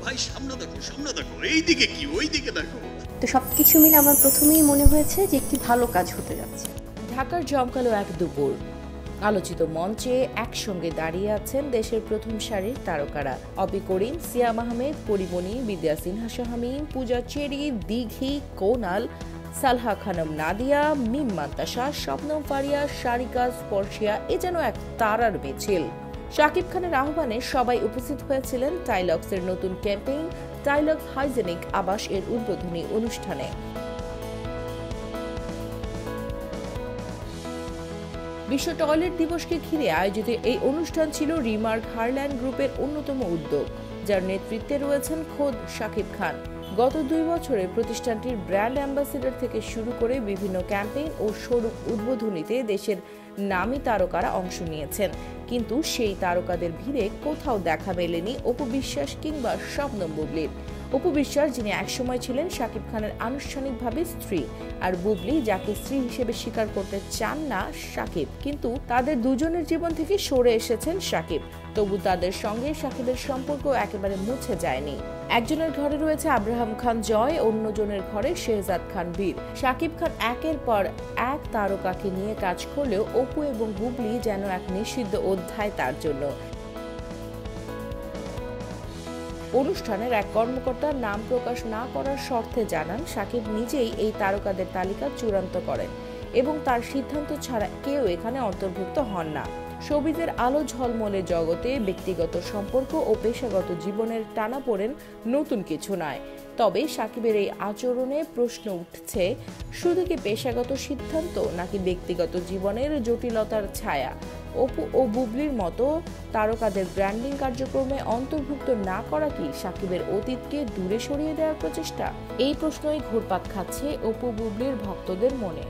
ভাই সামনে দেখো, এইদিকে কি ওইদিকে দেখো। তো সবকিছু মিলে আমার প্রথমেই মনে হয়েছে যে একটি ভালো কাজ হতে যাচ্ছে। ঢাকার জমকালো এক দুপুর, আলোচিত মঞ্চে একসঙ্গে দাঁড়িয়ে আছেন দেশের প্রথম সারির তারকারা। অপি করিম, সিয়াম আহমেদ, পরিমণি, বিদ্যা সিনহা শাহামিম, পূজা চেরি, দিঘি, কোনাল, সালহা খানম নাদিয়া, মিম মান্তাসা, শবনম ফারিয়া, সারিকা, স্পর্শিয়া, এ যেন এক তারার মিছিল। শাকিব খানের আহ্বানে সবাই উপস্থিত হয়েছিলেন টাইলক্সের নতুন ক্যাম্পেইন টাইলক্স হাইজেনিক আবাস এর উদ্বোধনী অনুষ্ঠানে। বিশ্ব টয়লেট দিবসকে ঘিরে আয়োজিত এই অনুষ্ঠান ছিল রিমার্ক হারল্যান্ড গ্রুপের অন্যতম উদ্যোগ, যার নেতৃত্বে রয়েছেন খোদ শাকিব খান। গত 2 বছরে প্রতিষ্ঠানটির ব্র্যান্ড অ্যাম্বাসেডর থেকে শুরু করে বিভিন্ন ক্যাম্পেইন ও শোরুম উদ্বোধনীতে দেশের নামী তারকারা অংশ নিয়েছেন, কিন্তু সেই তারকাদের ভিড়ে কোথাও দেখা মেলেনি অপু বিশ্বাস কিংবা শবনম বুবলির। অপু বিশ্বাস, যিনি একসময় ছিলেন শাকিব খানের আনুষ্ঠানিকভাবে স্ত্রী, আর বুবলি, যাকে স্ত্রী হিসেবে স্বীকার করতে চান না শাকিব, কিন্তু তাদের দুজনের জীবন থেকে সরে এসেছেন শাকিব। তবু তাদের সঙ্গে শাকিবের সম্পর্ক একেবারে মুছে যায়নি। একজনের ঘরে রয়েছে আব্রাহাম খান জয়, অন্যজনের ঘরে শেহজাদ খান বীর। শাকিব খান একের পর এক তারকাকে নিয়ে কাজ করলেও অপু এবং বুবলি যেন এক নিষিদ্ধ অধ্যায় তার জন্য। অনুষ্ঠানের এক কর্মকর্তা নাম প্রকাশ না করার শর্তে জানান, শাকিব নিজেই এই তারকাদের তালিকা চূড়ান্ত করেন এবং তার সিদ্ধান্ত ছাড়া কেউ এখানে অন্তর্ভুক্ত হন না। শোবিজের আলো ঝলমলে জগতে ব্যক্তিগত সম্পর্ক ও পেশাগত জীবনের টানাপোড়েন নতুন কিছু নয়। তবে শাকিবের এই আচরণে প্রশ্ন উঠছে, শুধু কি পেশাগত সিদ্ধান্ত নাকি ব্যক্তিগত জীবনের জটিলতার ছায়া? অপু ও বুবলির মতো তারকাদের ব্র্যান্ডিং কার্যক্রমে অন্তর্ভুক্ত না করা কি শাকিবের অতীতকে দূরে সরিয়ে দেওয়ার প্রচেষ্টা? এই প্রশ্নই ঘুরপাক খাচ্ছে অপু বুবলির ভক্তদের মনে।